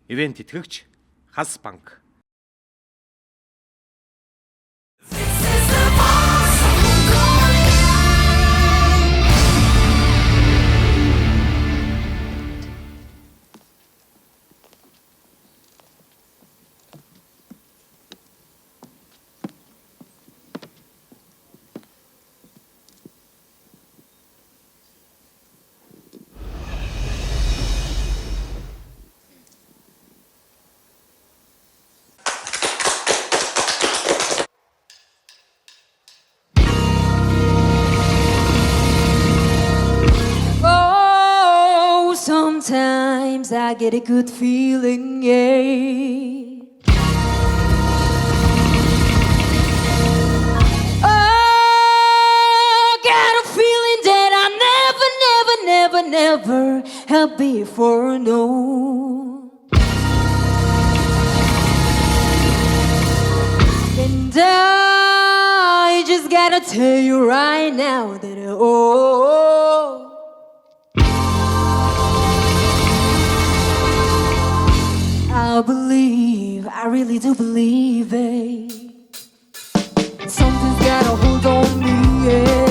ивент итгэгч Хас банк. Oh, sometimes I get a good feeling, yeah. Oh, got a feeling that I never had before, no. And I just gotta tell you right now that I believe, I really do believe it. Something's got a hold on me, yeah.